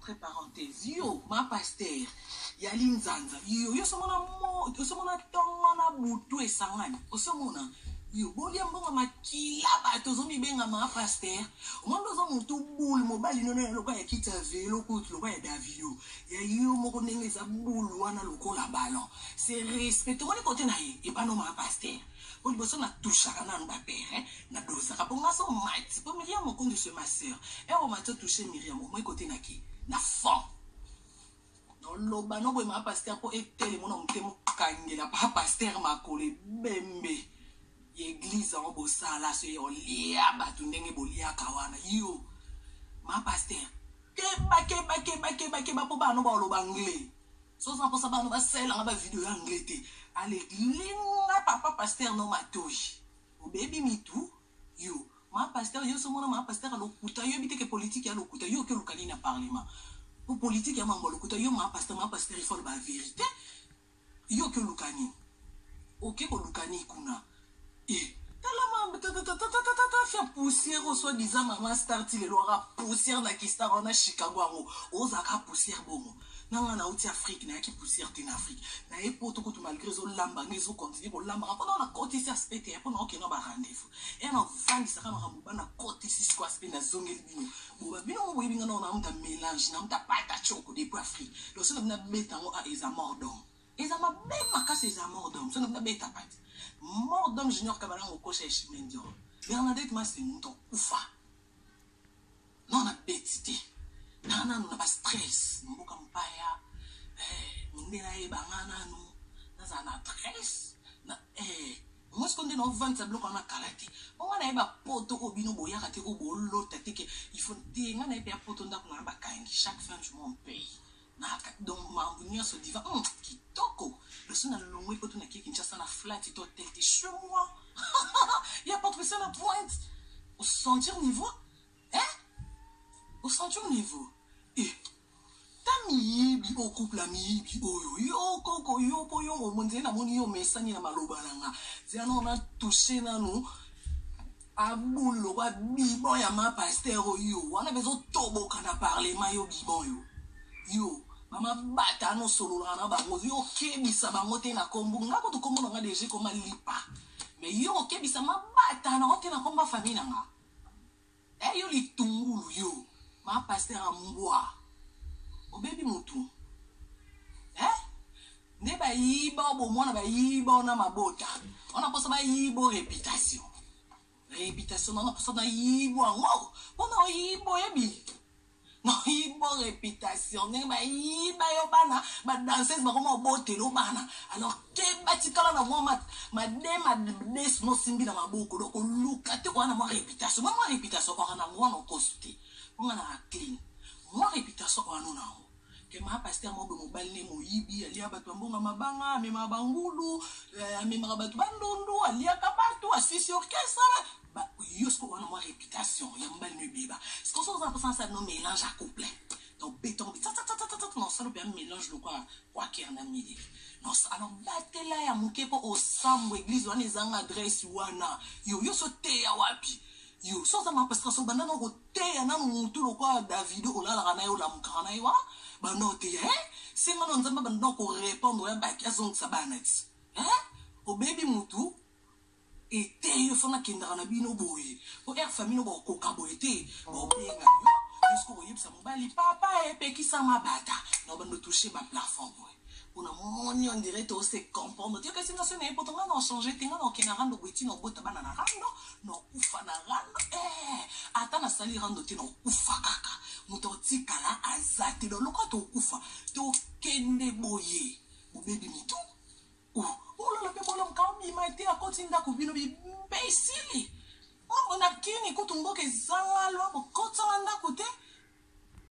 entre parenthèses, yo, ma pasteur, yali nzanza, yo somona tongo na butu esangani, osomona, yo, boli ambonga makila bato zomi benga ma pasteur, omando zo mutu bulu mobali nono loka ya kita velo kutu loka ya Davido, ya yo moko ndenge za bulu wana loko la ballon, c'est respect, tomoni kote na ye, et pas no ma pasteur. Pour le besoin, on a touché à un père, na dose. Pour moi, c'est mat. Pour Myriam, mon compte de ma soeur. Et on m'a touché Myriam, au moins côté naki, na fond. Dans l'obano, oui, ma pasteur pour ételer mon homme, mon kangela, pas pasteur m'a collé, bembe. Église en bossa, là, c'est au lia, batundenge bolia kawana, yo. Ma pasteur. Keba, pour pas nous voir l'anglais. 100% ba no ba sel nga ba vidéo anglais te allez linga papa pasteur no matoji o baby me too yo ma pasteur yo so mona ma pasteur lokuta yo biteke politique ya lokuta yo ke lukali na parlement pour politique ya mambo lokuta yo ma pasteur il faut la vérité yo ke lukani OK ko lukani kuna faire poussière au soi-disant maman start il aura poussière na ki star na Chicago ngo ozaka poussière bongo nanga na uti Afrique na ki poussière en Afrique na epoto ko malgré zo lamba ngezo continue ko lamba pendant la côte ici aspect et pendant que na ba rendez-vous et na vandi saka makambo na côte ici quoi aspect na zongeli bino bo bino bo binga na mta mélange na mta pata choko depuis Afrique donc ça na beta ngo a eza mordom eza mabema ka c'est eza mordom ça na beta pat mordom junior kabala ngo coach Mendio Bernadette ma c'est mon ufa non na betité nana no na ba stress mboka mpaya ndela e bangana no na za na stress na moi ce qu'on dit no vente ça bloque na kalati on na e ba poto obino boya kate ko bollo tatike il faut dinga na e ba poto ndako na ba kangi chaque fin du mois on paye na donc mambunya so diva kitoko le son na longwe poto na kiki nchasa na flat to tete chez moi il y a pas de ça la pointe au sentir niveau au sentir niveau tamiyibi okupla miyibi oyo yo koko yo po yo monze na moni yo mesani na maloba nanga zana na toucher nanu abulo wa bibon ya ma pasteur yo wana bezo toboka na parlement yo bibon yo mama bata no solo na bango yo kebisa bango te na kombu ngako to kombo nga deje koma lipa mais yo kebisa ma bata na ote na komba famille nanga yo litungulu yo ma pasteur amboa o baby mutu ne ba yiba bo mona ba yiba na mabota ona posa ba yibo réputation ona posa na yibo ngo ona yibo yebi no yibo réputation ne ba yiba yo bana ba danseuse ba koma botelo bana alors ke batikala na moi madema des no simbi na maboko donc luka te ko na mo réputation ko na mo no consulter on a clean moi réputation ko na que ma pasteur mo be mobile mo yibi ali abatu mbonga mabanga me mabangulu me mabatu bandundu ali akabatu asisi orchestre ba yosko wana mo réputation ya mbali no biba ce qu'on s'en pense ça no mélange à couplet donc béton non ça le bien mélange le quoi qui en a mis non alors batela ya mukepo au sambo église wana ezanga adresse wana yo sote ya wapi yo so ça ma pasteur so banana ko te ya na mutu lo kwa Davido olala kana yo la mukana yo banote c'est ngano nzamba bando ko répondre ya baki azong sabanati o baby mutu ete yo fona kindara na bino boye o famille no ba ko kaboete o benga yo jusqu'au yebisa mobali papa epekisa mabata no bando toucher ma plafond boye on a moni on dirait to se comprendre tu que c'est national et pourtant on a changé tinga no kenarando bwiti no bota bana na rando no ufa na rando ata na sali rando ti no ufa kaka mutoti kala azate do loko to ufa to kende boye o baby mito la pe bola mkambi maite akotinda kubino bi imbécile on a kini kutumboke zanga lo ko kotsa nda kote